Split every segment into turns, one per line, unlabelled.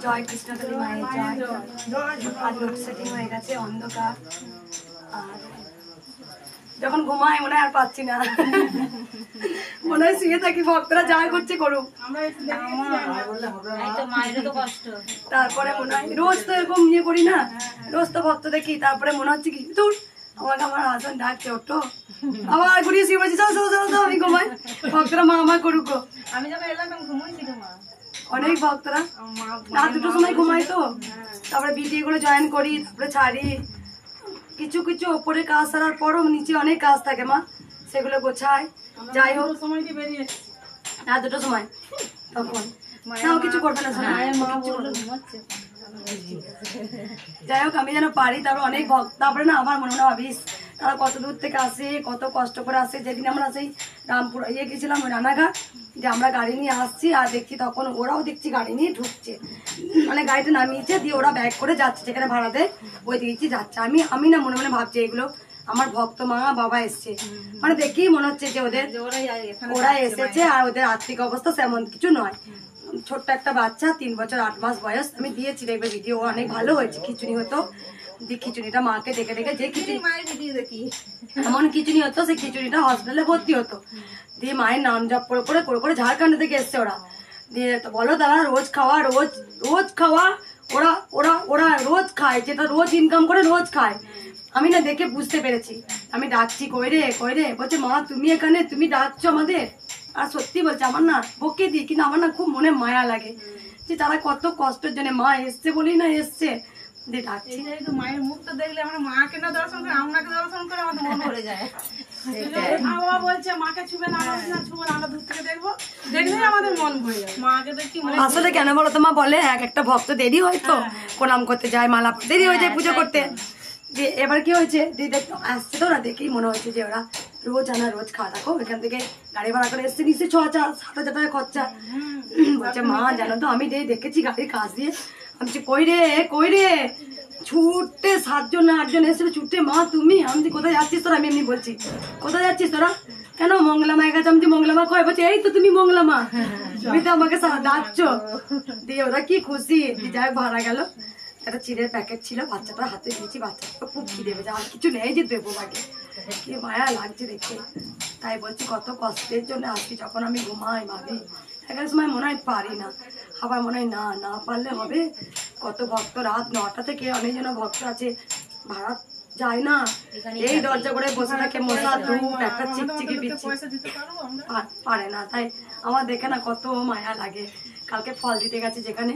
জয় কৃষ্ণকালী মায়ের জয়। আর লোডশেডিং হয়ে গেছে, অন্ধকার। আর যখন ঘুমায় মনে হয় আর পাচ্ছি না, মনে হয় শুয়ে থাকি, ভক্তরা যা করছে করুক। তারপরে মনে হয় রোজ তো এরকম ইয়ে করি না, রোজ তো ভক্ত দেখি, তারপরে মনে হচ্ছে কি দূর আমাকে আমার হাসন ডাকছে, ওঠো আবার ঘুরিয়ে শুয়ে বলছি আমি ঘুমাই, ভক্তরা মা করুক।
আমি যখন এলাম ঘুমাইছি মা,
অনেক ভক্তরা রাত দুটোর সময় ঘুমাই, তো তারপরে ভিডিও গুলো জয়েন করি, তারপরে ছাড়ি। কিছু কিছু ওপরে কাজ সারার পরও নিচে অনেক কাজ থাকে মা, সেগুলো গোছায়। যাই হোক রাত দুটোর সময় তখন কিছু করবে না, যাই হোক আমি যেন পারি। তারপর অনেক ভক্ত, তারপরে না আমার মনে হয় ভাবিস তারা কত দূর থেকে আসে, কত কষ্ট করে আসে। যেদিন আমরা সেই রামপুর গেছিলাম রানাঘাট, যে আমরা গাড়ি নিয়ে আসছি আর দেখছি তখন ওরাও দেখছি গাড়ি নিয়ে ঢুকছে, মানে গাড়িটা নামিয়েছে, দিয়ে ওরা ব্যাক করে যাচ্ছে যেখানে ভাড়া দেয় ওই দিকে যাচ্ছে। আমি না মনে মনে ভাবছি এগুলো আমার ভক্ত মা বাবা এসছে, মানে দেখেই মনে হচ্ছে যে ওরা এসেছে, আর ওদের আর্থিক অবস্থা তেমন কিছু নয়। ছোট্ট একটা বাচ্চা 3 বছর 8 মাস বয়স, আমি দিয়েছি দেখবে ভিডিও, অনেক ভালো হয়েছে। খিচুড়ি হতো, খিচুড়িটা মাকে দেখে দেখে যে খিচুড়ি এমন খিচুড়ি হতো, সেই খিচুড়িটা হসপিটালে ভর্তি হতো। দিয়ে মায়ের নাম জপ করে করে করে করে ঝাড়খণ্ড থেকে এসছে ওরা। দিয়ে বলো দাদা রোজ খাওয়া, রোজ খাওয়া, ওরা ওরা ওরা রোজ খায়, যেটা রোজ ইনকাম করে রোজ খায়। আমি না দেখে বুঝতে পেরেছি, আমি ডাকছি কই রে বলছে মা তুমি এখানে, তুমি ডাকছো আমাদের। আর সত্যি বলছে আমার না বকে দিই, কিন্তু আমার না খুব মনে মায়া লাগে যে তারা কত কষ্টের জন্য মা এসছে বলেই না এসছে।
মায়ের মুখটা দেখলে আমার মাকে না দর্শন করে আপনাকে দর্শন করে আমাদের মন ভরে যায়। বলছে মাকে ছুবে না, ছুবে না, আমরা দূর থেকে দেখবো, দেখলেই আমাদের মন ভরে যায়। মাকে দেখি
আসলে কেন বলো তো মা, বলে এক একটা ভক্ত দেরি হয় তো প্রণাম করতে যায়, মালা দেরি হয়ে যায় পুজো করতে। যে এবার কি হয়েছে আসছে তো না, দেখেই মনে হচ্ছে যে ওরা রোজ আনা রোজ খাওয়া থাকো, এখান থেকে গাড়ি ভাড়া করে এসছে, নিশ্চয়ই 6,000-7,000 টাকা খরচা। বলছে মা জানো তো আমি দেখেছি গাড়ির কাজ দিয়ে, আমি কই রে ছুটে 7জন-8জন এসেছিল ছুটে, মা তুমি, আমি কোথায় যাচ্ছিস তোরা, আমি এমনি বলছি কোথায় যাচ্ছিস তোরা, কেন মঙ্গলা মায়ের কাছে। আমি মঙ্গলা মা কয়, বলছে এই তো তুমি মঙ্গলা মা, তুমি তো আমাকে ডাকছো। দিয়ে ওরা কি খুশি, যাই ভাড়া গেল। একটা চিড়ের প্যাকেট ছিল, বাচ্চাটার হাতে দিয়েছি, বাচ্চাটা খুব খিদে পেয়েছে, আর কিছু নেই যে দেবো মাকে, কি মায়া লাগছে দেখে। তাই বলছি কত কষ্টের জন্য আসছি, যখন আমি ঘুমাই ভাবি একটা সময় মনে হয় পারি না, আবার মনে হয় না পারলে হবে। কত ভক্ত রাত 9টা থেকে অনেকজন ভক্ত আছে, ভাড়া যায় না, এই দরজা করে বসে থাকে, মশা ধূপ একটা চিকচিকি বিচ্ছি পারে না। তাই আমার দেখে না কত মায়া লাগে। কালকে ফল দিতে গেছে যেখানে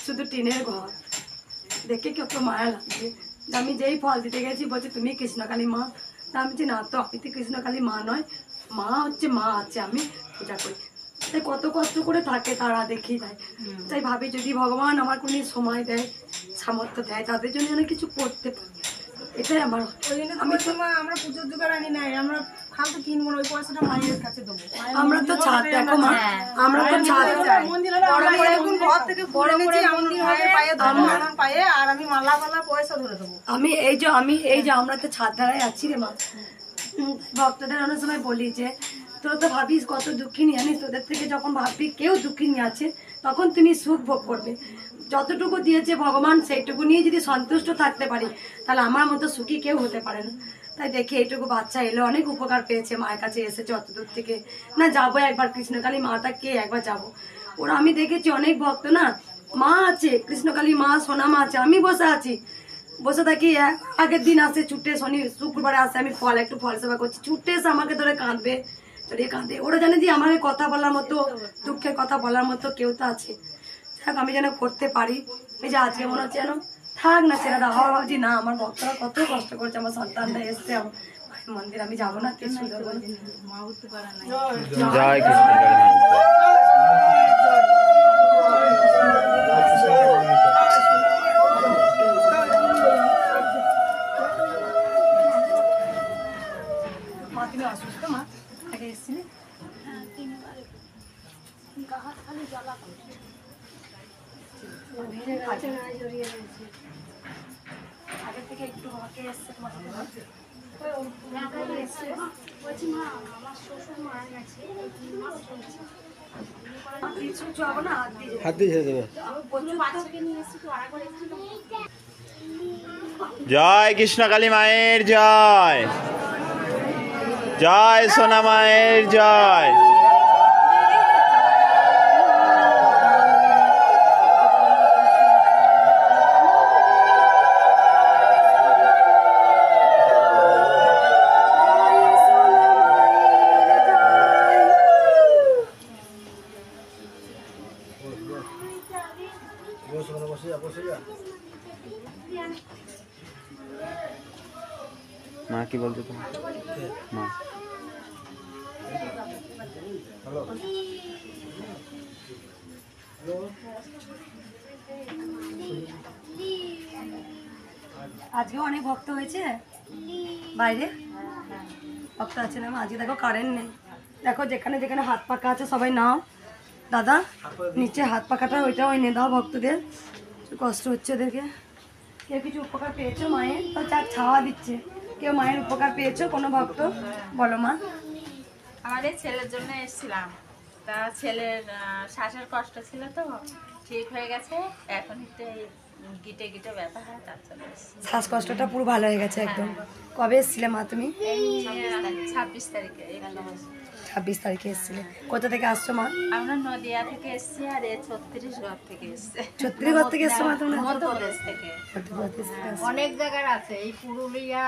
শুধু টিনের ঘর, দেখে কত মায়া লাগছে। আমি যেই ফল দিতে গেছি বলছে তুমি কৃষ্ণকালী মা, আমি বলছি না তো, আমি তো কৃষ্ণকালী মা নয়, মা হচ্ছে মা আছে, আমি পূজা করি। তাই কত কষ্ট করে থাকে তারা, দেখি তাই তাই ভাবি যদি ভগবান আমার কোনো সময় দেয়, সামর্থ্য দেয়, তাদের জন্য যেন কিছু করতে পারি, এটাই আমার।
আমরা পুজোর জোগাড় আনি নাই, আমরা ফালতু কিনবো না, ওই পয়সাটা মায়ের কাছে দেবো।
আমরা তো ছাদ দেখো মা, আমরা তো ছাদ
ঘর থেকে পায়ে, আর আমি মালা পয়সা ধরে দেবো।
আমি এই যে আমরা তো ছাদ ধারায় আছি রে মা, ভক্তদের অনেক সময় বলি যে তোরা তো ভাবিস কত দুঃখিনী, জানিস তোদের থেকে যখন ভাববি কেউ দুঃখিনী আছে তখন তুমি সুখ ভোগ করবে। যতটুকু দিয়েছে ভগবান সেইটুকু নিয়ে যদি সন্তুষ্ট থাকতে পারি, তাহলে আমার মতো সুখী কেউ হতে পারে না। তাই দেখি এইটুকু বাচ্চা এলো, অনেক উপকার পেয়েছে, মায়ের কাছে এসেছে অত দূর থেকে, না যাবো একবার কৃষ্ণকালী মাটা কে একবার যাবো। ওরা আমি দেখেছি অনেক ভক্ত না, মা আছে কৃষ্ণকালী মা, সোনা মা আছে, আমি বসে থাকি, আগের দিন আসে ছুটে, শুক্রবারে আসে, আমি একটু ফল সেবা করছি, ছুটে এসে আমাকে ধরে কাঁদবে, কাঁদে। ওরা জানে যে আমাকে কথা বলার মতো, দুঃখের কথা বলার মতো কেউ তো আছে। আমি যেন করতে পারি, এই যে আজকে মনে হচ্ছে যেন থাক না ছেড়ে দাও, ভাবছি না আমার ভক্তরা কত কষ্ট করছে, আমার সন্তানরা এসছে মন্দির, আমি যাবো না, কি সুন্দর মা উঠতে পারে না। জয় মা, তুমি অসুস্থ মা, আগে এসেছিলে? আগে থেকে একটু আমাকে এসছে
বলছি মা, আমার শ্বশুর মারা গেছে, 3 মাস চলছে,
কিছু চাবো না,
হাত দিয়ে ছেড়ে দেবে। জয় কৃষ্ণকালী মায়ের জয়, জয় সোনা মায়ের জয়। মা কি বলছো তুমি? মা
আজকে অনেক ভক্ত হয়েছে বাইরে, ভক্ত আছে না? আজকে দেখো কারেন্ট নেই, দেখো যেখানে যেখানে হাত পাকা আছে সবাই নাও। দাদা নিচে হাত পাকাটা ওইটাও এনে দাও ভক্তদের, কষ্ট হচ্ছে ওদেরকে। কেউ কিছু উপকার পেয়েছো মায়ের? তো চার ছাওয়া দিচ্ছে, কেউ মায়ের উপকার পেয়েছো কোনো ভক্ত? বলো মা।
আমাদের ছেলের জন্য এসেছিলাম, তা ছেলের শ্বাসের কষ্ট ছিল তো ঠিক হয়ে গেছে, এখন একটু গিটে গিটে ব্যথা হয়, তার জন্য
শ্বাসকষ্টটা পুরো ভালো হয়ে গেছে একদম। কবে এসেছিলে মা তুমি?
26 তারিখে।
26 তারিখে এসেছিলে। কোথা থেকে আসছো মা?
আমরা নদিয়া থেকে এসেছি, আর এ 36গড় থেকে এসছে।
36গড় থেকে এসছো মা তুমি?
মধ্যপ্রদেশ থেকে।
অনেক জায়গার আছে, এই পুরুলিয়া,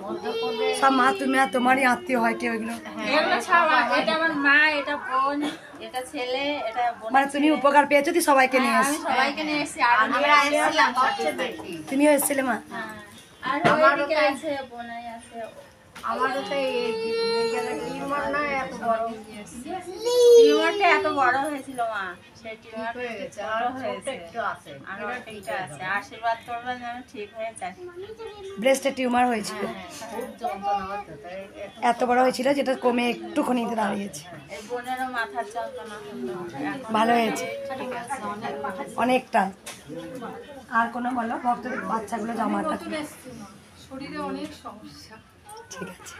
মধ্যপ্রদেশ।
সব মা তুমি আর তোমারই আত্মীয় হয় কেউ এগুলো?
এগুলো সব, এটা আমার মা, এটা বোন, এটা ছেলে, এটা বোন।
মানে তুমি উপকার পেয়েছো তুই সবাইকে নিয়ে
আমি
এসছো?
সবাইকে নিয়ে এসেছি, আর
আমরা এসেছিলাম সবচেয়ে বেশি।
তুমিও এসেছিলে মা?
আর
আমারও
ওইদিকে
তাই।
আছে, বোনাই আছে।
আমারও তো এই জায়গায় টিউমার না এত বড়
টিউমারটা এত বড় হয়েছিল মা, সেই টিউমার
হয়ে গেছে,
ছোট
আর ছোট
হয়েছে,
একটু আছে।
আর অনেকটা আছে। আশীর্বাদ করবেন যেন ঠিক হয়ে যায়।
ব্রেস্টে টিউমার হয়েছিল,
খুব যন্ত্রণা হতো, তাই
এত বড় হয়েছিল যেটা কমে একটুখানিতে দাঁড়িয়েছে,
এই বোনেরও মাথার যন্ত্রণা হতো,
ভালো হয়েছে অনেকটা। আর কোনো বলো ভক্তদের বাচ্চাগুলো জামাটা
শরীরে অনেক সমস্যা।
ঠিক আছে।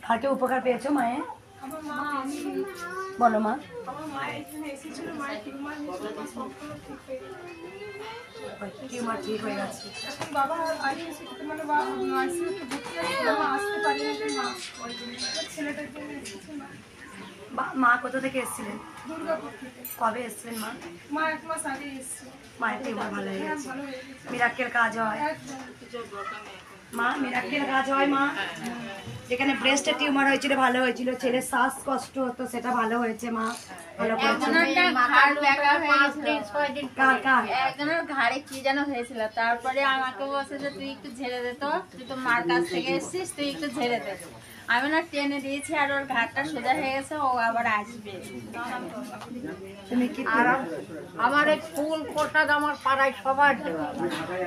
আর কেউ উপকার পেয়েছো মায়ের?
আমার মা, আমি,
বলো মা।
আমার মা এখানে এসেছিল, মায়ের টিউমার হয়েছিল, সবগুলো ঠিক হয়ে গেছে।
টিউমার ঠিক হয়ে গেছে।
এখন বাবা বাড়ি এসে মানে বাবা আইসিইউতে ভর্তি আছে, বাবা আসতে পারি না, তাই মা ওই জন্য ছেলেটার জন্য এসেছে।
মা কোথা থেকে এসেছিলেন?
দুর্গাপুর থেকে।
কবে এসেছিলেন মা?
মা 1 মাস আগে এসছে।
মায়ের টিউমার ভালো হয়ে গেছে,
ভালো হয়ে গেছে
মিরাক্কেল কাজ হয়
একদম।
মা, মিরাক্কেল কাজ হয় মা। যেখানে ব্রেস্টের টিউমার হয়েছিল ভালো হয়েছিল, ছেলের শ্বাস কষ্ট হতো সেটা ভালো হয়েছে মা, ভালো করেছে।
ঘাড় ব্যাকা হয়ে
5 দিন
গেছিল।
6 দিন
কার কার?
একজনের ঘাড়ে কি যেন হয়েছিল, তারপরে আমাকে বলছে যে তুই একটু ঝেড়ে দে, তো তুই তো মার কাছ থেকে এসেছিস, তুই একটু ঝেড়ে দে। আমি না টেনে দিয়েছি, আর ওর ঘাড়টা সোজা হয়ে গেছে, ও আবার আসবে।
তুমি কি
আমার এই ফুল প্রসাদ আমার পাড়ায় সবার দেওয়া,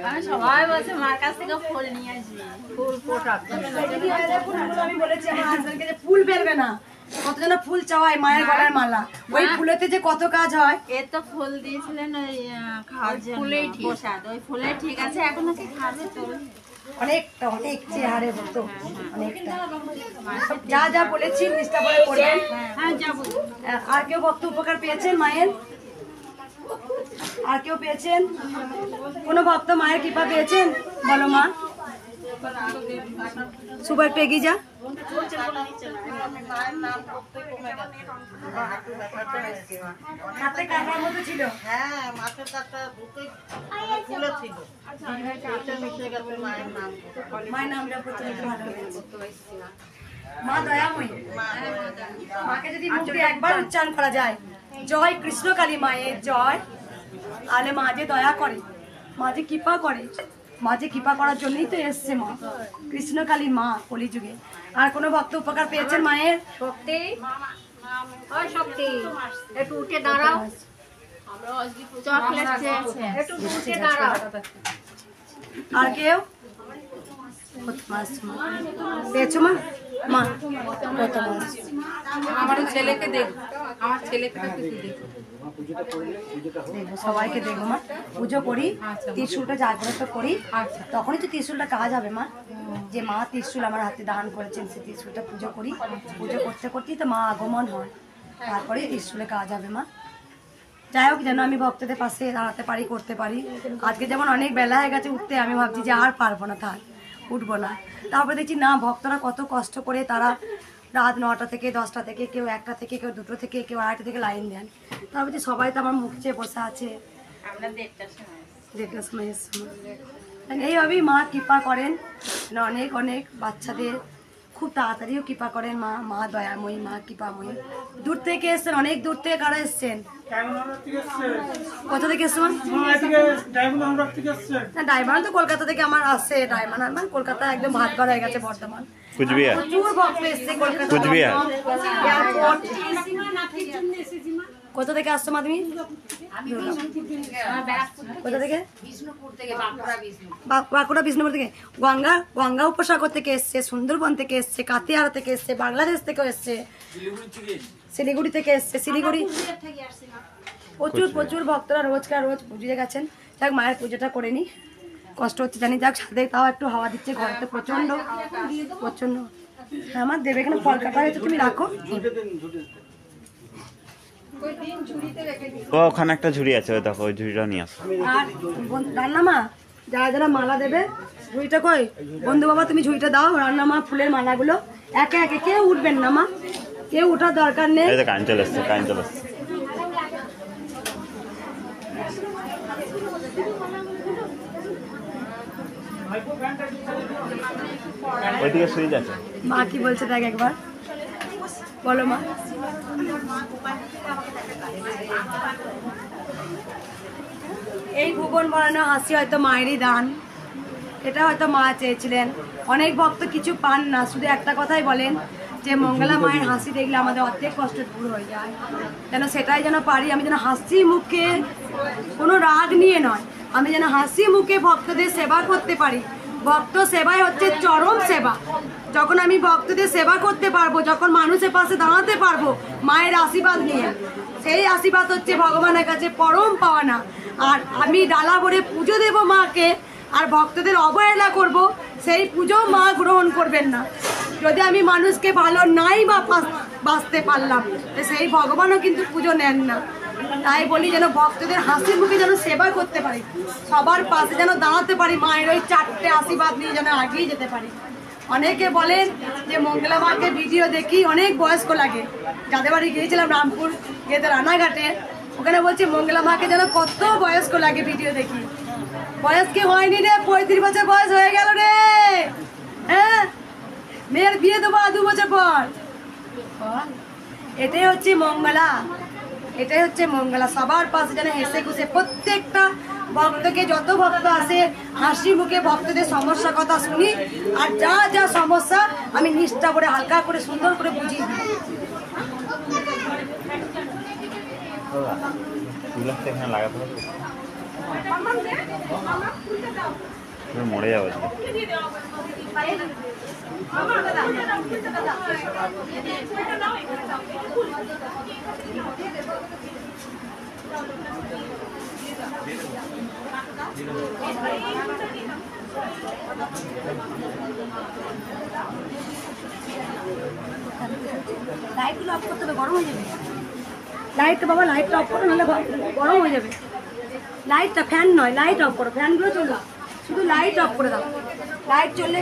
আমি সবাই বলছে মার কাছ থেকে ফুল নিয়ে আসবি।
ফুল প্রসাদ।
আমি বলেছি আমার হাজবেন্ডকে যে ফুল ফেলবে না, কতজন ফুল চাওয়ায় মায়ের গলার মালা, ওই ফুলেতে যে কত কাজ হয়।
এর তো ফুল দিয়েছিলেন ওই খাওয়ার জন্য প্রসাদ, ওই ফুলে ঠিক আছে, এখন কি খাবে তো?
অনেকটা অনেক চেহারে হতো অনেকটা। যা যা বলেছি নিষ্ঠা করে করবেন।
হ্যাঁ যাবো।
আর কেউ ভক্ত উপকার পেয়েছেন মায়ের? আর কেউ পেয়েছেন? কোনো ভক্ত মায়ের কৃপা পেয়েছেন? বলো মা। সুপার একটু এগিয়ে যা। হাতে কাটার মতো ছিল।
হ্যাঁ, মাছের কাটা দুটোই ফুলে ছিল, এটা মিশে গেছে মায়ের নাম।
মায়ের নামটা প্রথমে একটু ভালো হয়েছে। মা দয়াময়ী, মাকে যদি মুখে একবার উচ্চারণ করা যায়, জয় কৃষ্ণকালী মায়ের জয়, তাহলে মা যে দয়া করে, মা যে কৃপা করে, মা যে কৃপা করার জন্যই তো এসছে মা, কৃষ্ণকালী মা কলিযুগে। আর কোনো ভক্ত উপকার পেয়েছেন মায়ের?
শক্তি, ওই শক্তি, একটু উঠে দাঁড়াও,
চকলেট চেয়েছে।
একটু উঠে দাঁড়াও।
আর কেউ পেয়েছো মা? মা প্রথম আসছে।
আমার ছেলেকে দেখ, আমার ছেলেকে একটু দেখ।
দেখবো, সবাইকে দেখবো মা। পুজো করি, ত্রিশূলটা জাগ্রত করি, তখনই তো ত্রিশূলটা কাজ হবে মা। যে মা ত্রিশূল আমার হাতে দান করেছেন, সেই ত্রিশূলটা পুজো করি, পুজো করতে করতেই তো মা আগমন হয়। তারপরে ত্রিশূলে কাজ হবে মা। যাই হোক, যেন আমি ভক্তদের পাশে দাঁড়াতে পারি, করতে পারি। আজকে যেমন অনেক বেলা হয়ে গেছে উঠতে, আমি ভাবছি যে আর পারবো না, থাক উঠবো না। তারপরে দেখছি না, ভক্তরা কত কষ্ট করে তারা রাত 9টা থেকে 10টা থেকে, কেউ 1টা থেকে, কেউ 2টো থেকে, কেউ 2:30 থেকে লাইন দেন। তারপরে যে সবাই তো আমার মুখ চেয়ে বসে আছে।
আমরা 1:30টার সময়
1:30 সময় এইভাবেই মা কৃপা করেন, অনেক অনেক বাচ্চাদের খুব তাড়াতাড়িও কৃপা করেন মা। মা দয়াময়ী, মা কৃপাময়ী। দূর থেকে এসছেন, অনেক দূর থেকে কারা এসছেন? কোথা থেকে এসছেন? না, ডায়মন্ড তো কলকাতা থেকে আমার আসছে। ডায়মন্ড আমার কলকাতা একদম ভাত ঘর হয়ে গেছে বর্তমান।
কুচবিহার,
প্রচুর ভক্ত এসছে কলকাতা,
কুচবিহার।
এয়ারপোর্ট। কোথা থেকে আসছো মা তুমি? কোথা থেকে? বাঁকুড়া বিষ্ণুপুর থেকে। গঙ্গা উপসাগর থেকে এসছে, সুন্দরবন থেকে এসছে, কাতিয়ারা থেকে এসছে, বাংলাদেশ থেকেও এসছে, শিলিগুড়ি থেকে এসছে, শিলিগুড়ি। প্রচুর প্রচুর ভক্তরা রোজকার রোজ পুজো গেছেন। যাক, মায়ের পুজোটা করে নি, কষ্ট হচ্ছে জানি, যাক সাথে তাও একটু হাওয়া দিচ্ছে, ঘরতে প্রচন্ড প্রচন্ড। আমার দেবে এখানে ফল কাটা হয়েছে, তুমি রাখো।
ওখানে একটা ঝুড়ি আছে, ওই দেখো, ওই ঝুড়িটা নিয়ে আসো।
আর রান্না মা, যারা যারা মালা দেবে, ঝুড়িটা কই? বন্ধু বাবা তুমি ঝুড়িটা দাও। রান্না মা ফুলের মালাগুলো একে একে, কেউ উঠবেন না মা, কেউ উঠার দরকার নেই।
এই যে কারেন্ট চলে এসছে, কারেন্ট চলে এসছে। ওইদিকে সুইচ আছে।
মা কি বলছে দেখ একবার, বলো মা। এই ভুবন বানানো হাসি হয়তো মায়েরই দান, এটা হয়তো মা চেয়েছিলেন। অনেক ভক্ত কিছু পান না, শুধু একটা কথাই বলেন যে মঙ্গলা মায়ের হাসি দেখলে আমাদের অর্ধেক কষ্ট দূর হয়ে যায়। যেন সেটাই যেন পারি, আমি যেন হাসি মুখে, কোনো রাগ নিয়ে নয়, আমি যেন হাসি মুখে ভক্তদের সেবা করতে পারি। ভক্ত সেবাই হচ্ছে চরম সেবা। যখন আমি ভক্তদের সেবা করতে পারবো, যখন মানুষের পাশে দাঁড়াতে পারবো মায়ের আশীর্বাদ নিয়ে, সেই আশীর্বাদ হচ্ছে ভগবানের কাছে পরম পাওনা। আর আমি ডালা ভরে পুজো দেব মাকে, আর ভক্তদের অবহেলা করব, সেই পুজো মা গ্রহণ করবেন না। যদি আমি মানুষকে ভালো নাই বা বাঁচতে পারলাম, সেই ভগবানও কিন্তু পুজো নেন না। তাই বলি যেন ভক্তদের হাসি মুখে যেন সেবা করতে পারি, সবার পাশে যেন দাঁড়াতে পারি, মায়ের ওই 4টে আশীর্বাদ নিয়ে যেন আগিয়ে যেতে পারি। অনেকে বলেন যে মঙ্গলা মাকে ভিডিও দেখি অনেক বয়স্ক লাগে। যাদের বাড়ি গিয়েছিলাম রামপুর গিয়ে রানাঘাটে, ওখানে বলছি মঙ্গলা মাকে যেন কত বয়স্ক লাগে ভিডিও দেখি। বয়স কি হয়নি রে, 35 বছর বয়স হয়ে গেল রে। হ্যাঁ, মেয়ের বিয়ে দেবো 2 বছর পর। এটাই হচ্ছে মঙ্গলা, এটাই হচ্ছে মঙ্গলা। সবার পাশে যেন হেসে খুশে, প্রত্যেকটা ভক্তকে, যত ভক্ত আসে হাসি মুখে ভক্তদের সমস্যা কথা শুনি, আর যা যা সমস্যা আমি নিষ্ঠা করে হালকা করে সুন্দর করে বুঝিয়ে দিই।
মরে যাবে।
লাইটগুলো অফ করতে হবে, গরম হয়ে যাবে। লাইটটা বাবা, লাইটটা অফ করো, নাহলে গরম হয়ে যাবে। লাইটটা, ফ্যান নয়, লাইট অফ করো। ফ্যানগুলো চলবে, শুধু লাইট অফ করে দাও। লাইট চললে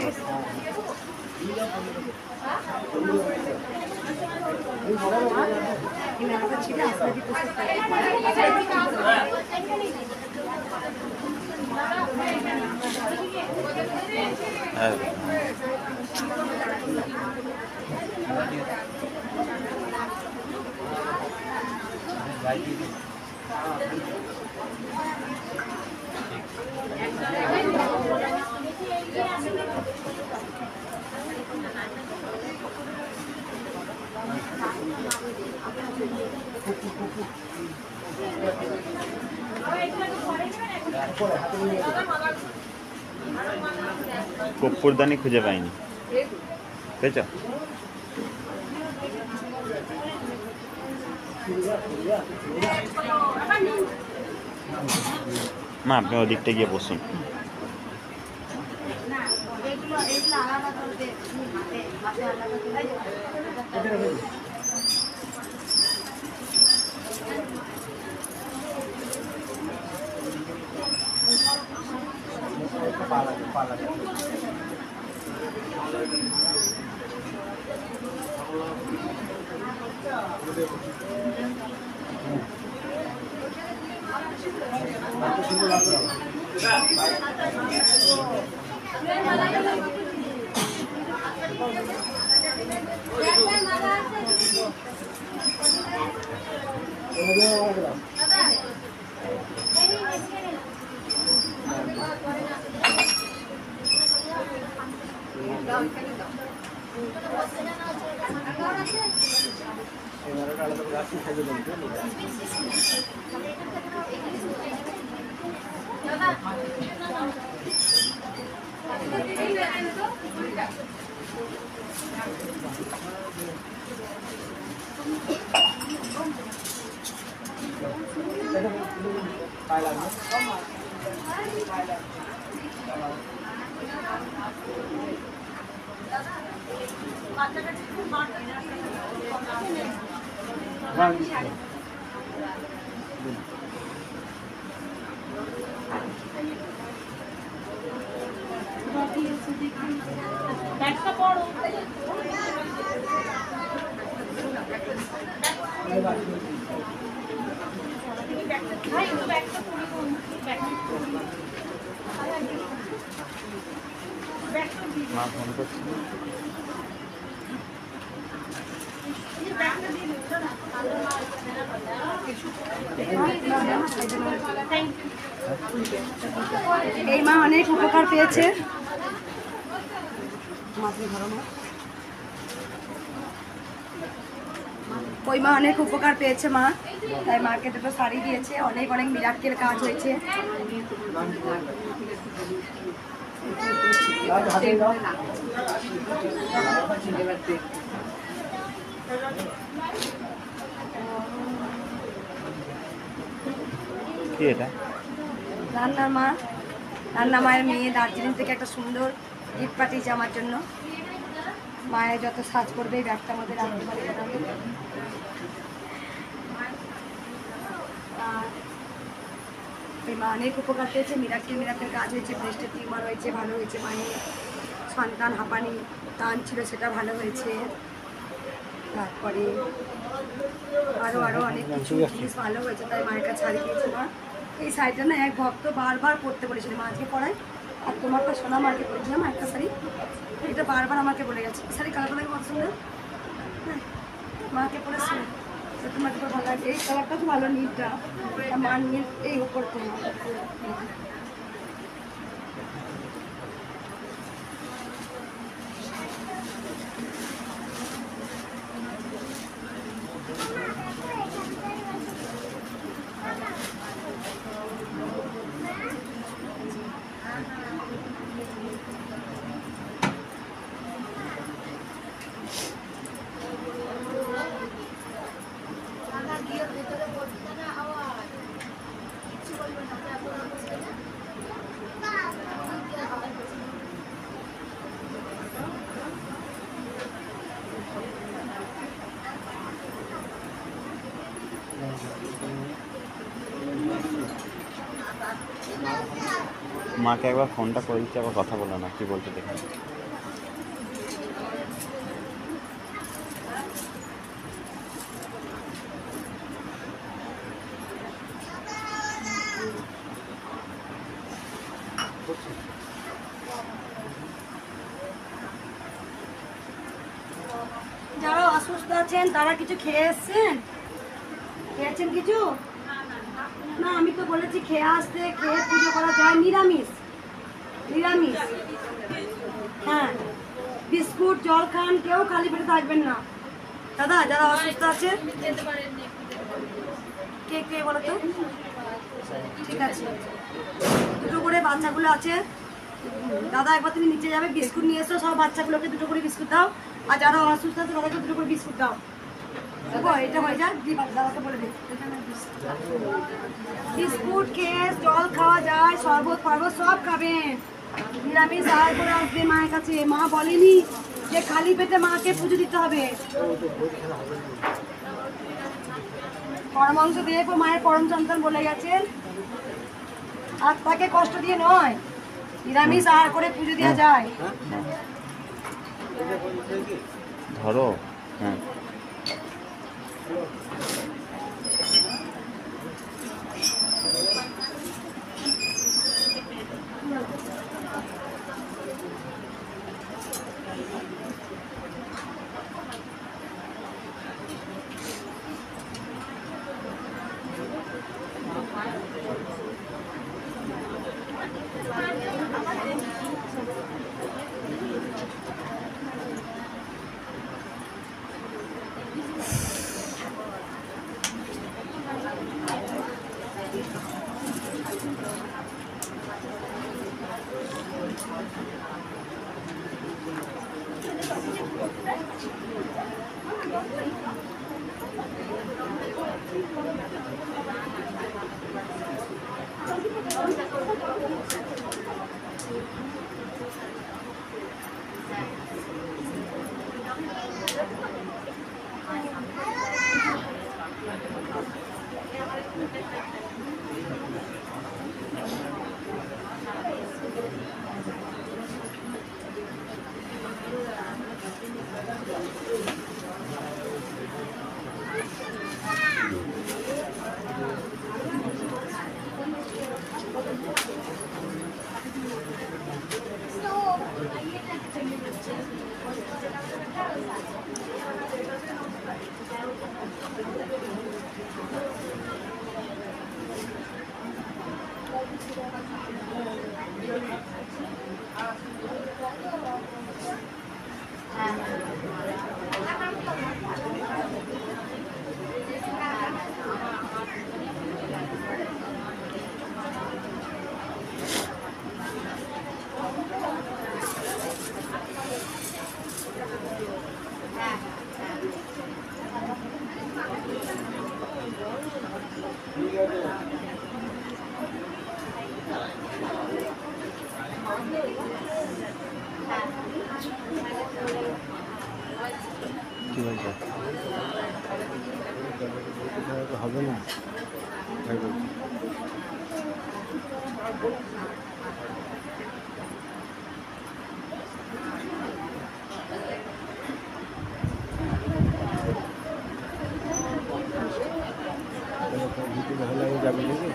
কর্পূরদানি খুঁজে পাইনি, পেয়েছ? মা আপনি ওদিকটা গিয়ে বসুন। মা ফোন করছি।
এই মা অনেক উপকার পেয়েছে। ওই মা অনেক উপকার পেয়েছে মা, তাই মাকে দুটো শাড়ি দিয়েছে। অনেক অনেক মিরাক্কেল কাজ হয়েছে।
কি এটা?
রান্নার মা, রান্না মায়ের মেয়ে দার্জিলিং থেকে একটা সুন্দর গিফট পাঠিয়েছে আমার জন্য। মায়ের যত সাজ করবে এই ব্যাগটার মধ্যে রাখতে পারি। এই মা অনেক উপকার পেয়েছে। মিরাক্কেল কাজ হয়েছে। ব্রেস্টের টিউমার হয়েছে, ভালো হয়েছে। মায়ের সন্তান হাঁপানি টান ছিল, সেটা ভালো হয়েছে। তারপরে আরও অনেক কিছু জিনিস ভালো হয়েছে, তাই মায়ের কাছে শাড়ি দিয়েছে মা। এই শাড়িটা না এক ভক্ত বারবার পরতে বলেছিল, মা আজকে পরাই। আর তোমার তো সোনা মাকে পরেছিলাম একটা শাড়ি, এটা বারবার আমাকে বলে গেছে। শাড়ি কালারটা দেখে কত সুন্দর, হ্যাঁ মাকে পরেছিল, তোমাকে তো ভালো লাগছে। এই কালারটা তো ভালো, নীলটা মার নীল, এই উপর তোমার
মাকে একবার ফোনটা করে দিচ্ছি, আবার কথা বলো না, কি বলতে দেখুন।
যারা অসুস্থ আছেন তারা কিছু খেয়ে এসছেন? খেয়েছেন কিছু? না, আমি তো বলেছি খেয়ে আসতে, খেয়ে পুজো করা যায়। নিরামিষ, নিরামিষ। হ্যাঁ, বিস্কুট জল খান, কেউ খালি পেটে থাকবেন না। দাদা যারা অসুস্থ আছে কে কে বলো তো? ঠিক আছে, দুটো করে বাচ্চাগুলো আছে। দাদা একবার তুমি নিচে যাবে, বিস্কুট নিয়ে এসো, সব বাচ্চাগুলোকে দুটো করে বিস্কুট দাও। আর যারা অসুস্থ আছে তাদেরকে দুটো করে বিস্কুট দাও। দেখো এটা হয়ে যাক, দাদাকে বলে দিই। বিস্কুট খেয়ে জল খাওয়া যায়, শরবত ফরবত সব খাবেন। নিরামিষ আহার করে আসবে মায়ের কাছে। মা বলেনি যে খালি পেটে মাকে পুজো দিতে হবে। পরমাংশ দিয়ে মায়ের পরম সন্তান বলে গেছেন, আর তাকে কষ্ট দিয়ে নয়, নিরামিষ আহার করে পুজো দেওয়া যায়।
ধরো হ্যাঁ কি বলছো হবে না ভালো লাগে যাবে নাকি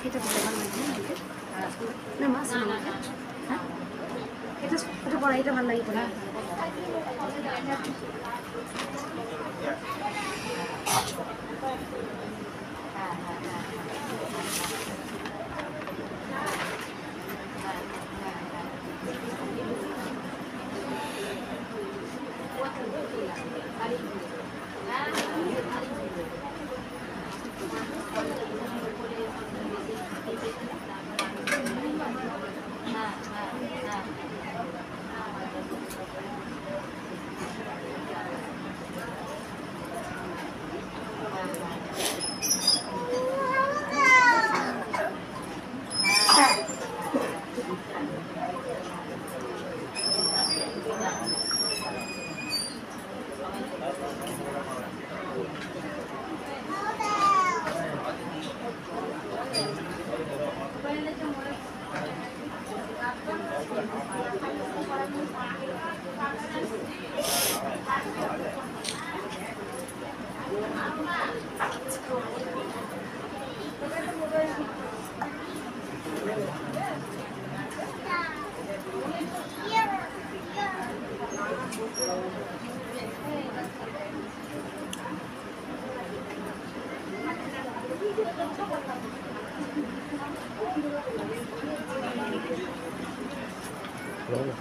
এটা ভালো লাগে না মাছ হ্যাঁ এটা পড়া এটা ভালো লাগে পড়া
হবে?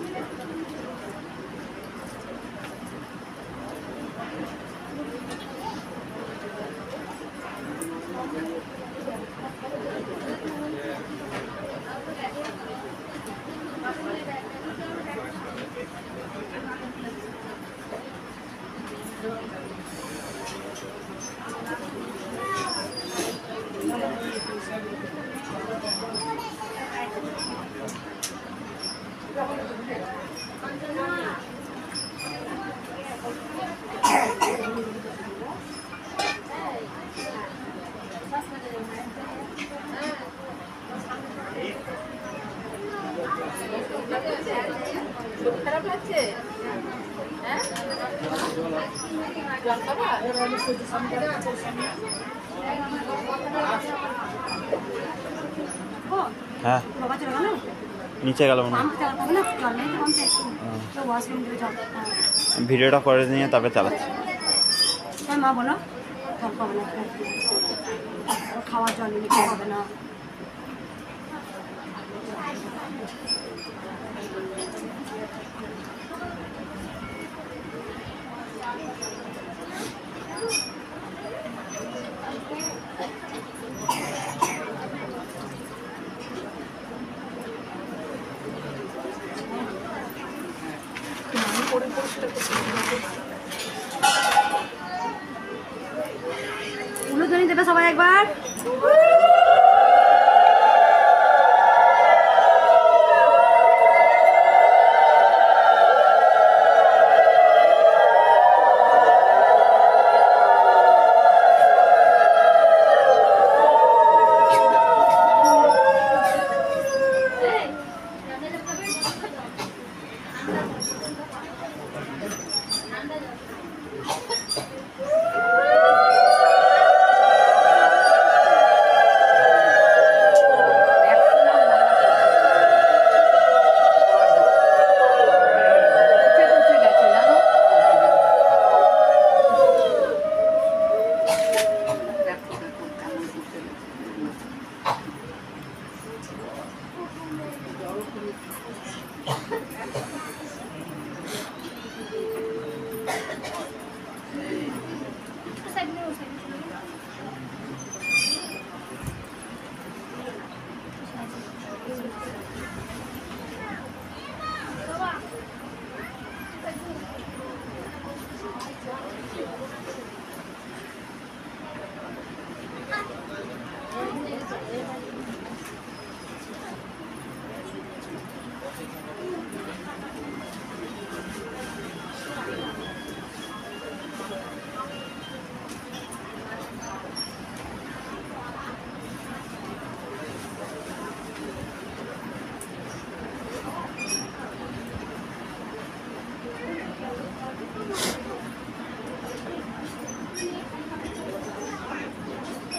খারাপ লাগছে? হ্যাঁ
হ্যাঁ
বাবা চলে গেল
নিচে গেল মনে হয়।
পাম্প চালাতে হবে না, জল নেই তো পাম্পে, তো ওয়াশরুম থেকে জল।
ভিডিওটা করে নিয়ে তবে চালাচ্ছি।
হ্যাঁ মা বলো, জল পাবে না, খাওয়ার জল নিতে হবে না। উলুধ্বনি দেবে সবাই একবার।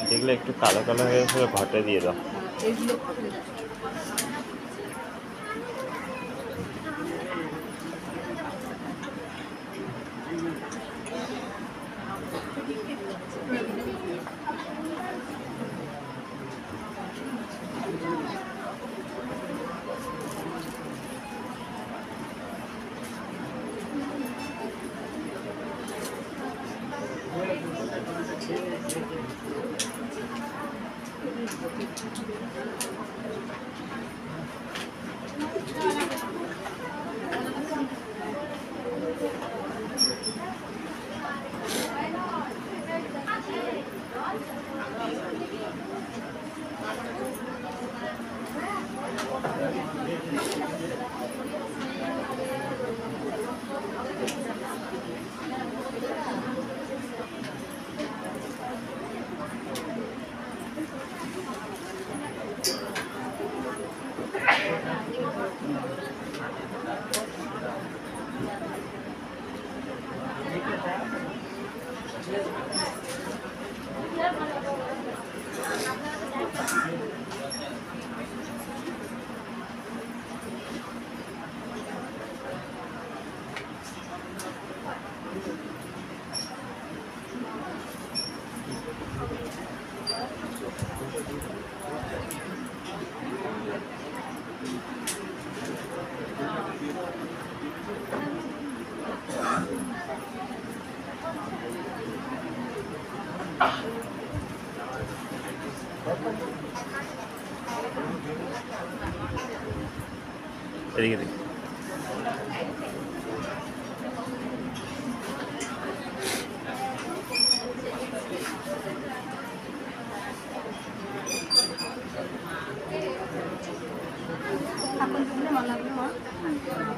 যেগুলো একটু কালো কালো হয়ে গেছে ঘটে দিয়ে দাও।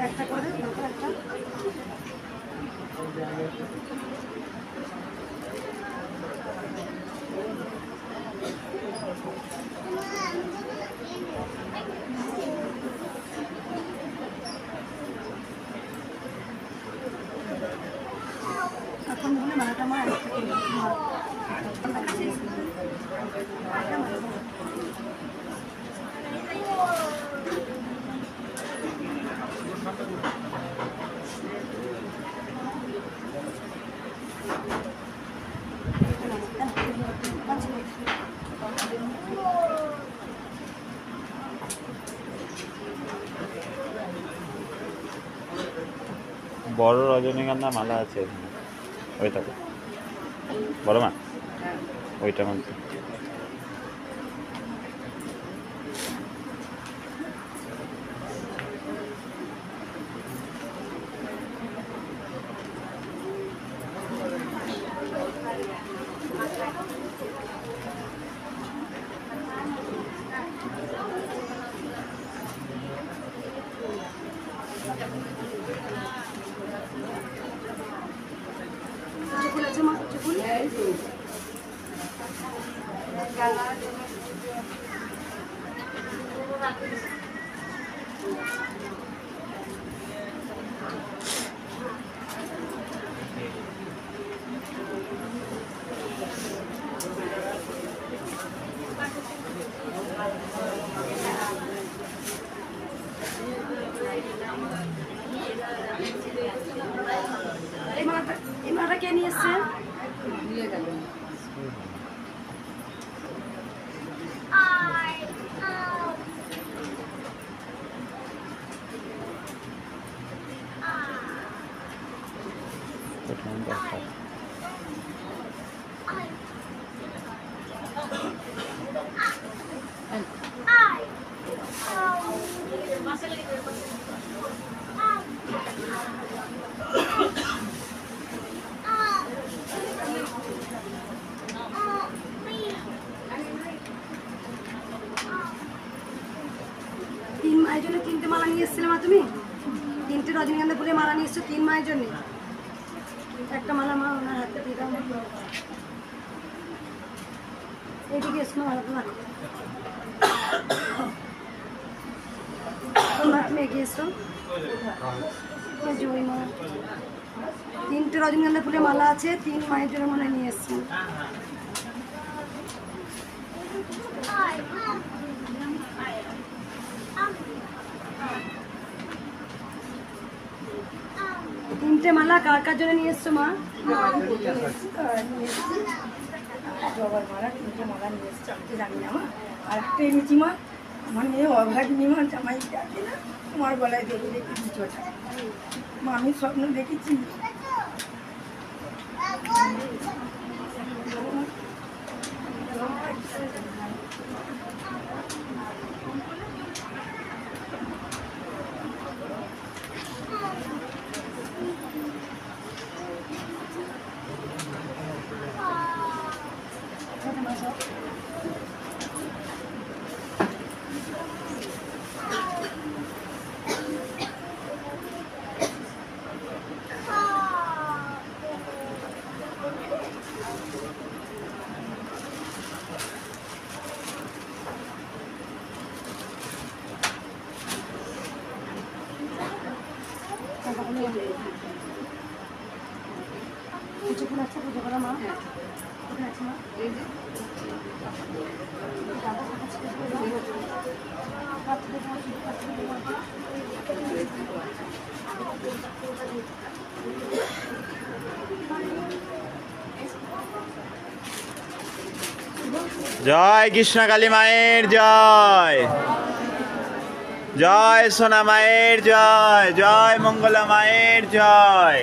একটা করে একটা এখন বলে মালাটা মা একটা করে
বড় রজনীগন্ধা মালা আছে এখানে, ওইটাতে বড় মা, ওইটার মধ্যে।
চকুল আছে মা, চকুল এই মালাটা কে নিয়ে এসছে?
ওইটার মধ্যে একটা।
তিন মায়ের জন্য তিনটে মালা নিয়ে এসেছিলে মা তুমি? তিনটে রজনীগন্ধা ফুলের মালা নিয়ে এসছো তিন মায়ের জন্য? একটা মালা মা ওনার হাতে দিয়ে দাও। এইদিকে এসো মালাটা রাখো। মা তুমি এগিয়ে এসো। জয় মা। তিনটে রজনীগন্ধা ফুলের মালা আছে, তিন মায়ের জন্য মালা নিয়ে এসছি। তিনটে মালা কার কার জন্য নিয়ে এসছো মা? জবার মালা, তিনটে মালা নিয়ে এসছো, আমি তো জানি না মা। আর একটা এনেছি মা, আমার মেয়ে অভাগিনী মা, জামাই ডাকে না, তোমার গলায় দেখে দেখি কিছুটা মা, আমি স্বপ্ন দেখেছি। পুজো ফুল আছে, পুজো করা মা কোথায় আছে মা?
জয় কৃষ্ণকালী মায়ের জয়, জয় সোনা মায়ের জয়, জয় মঙ্গলা মায়ের জয়।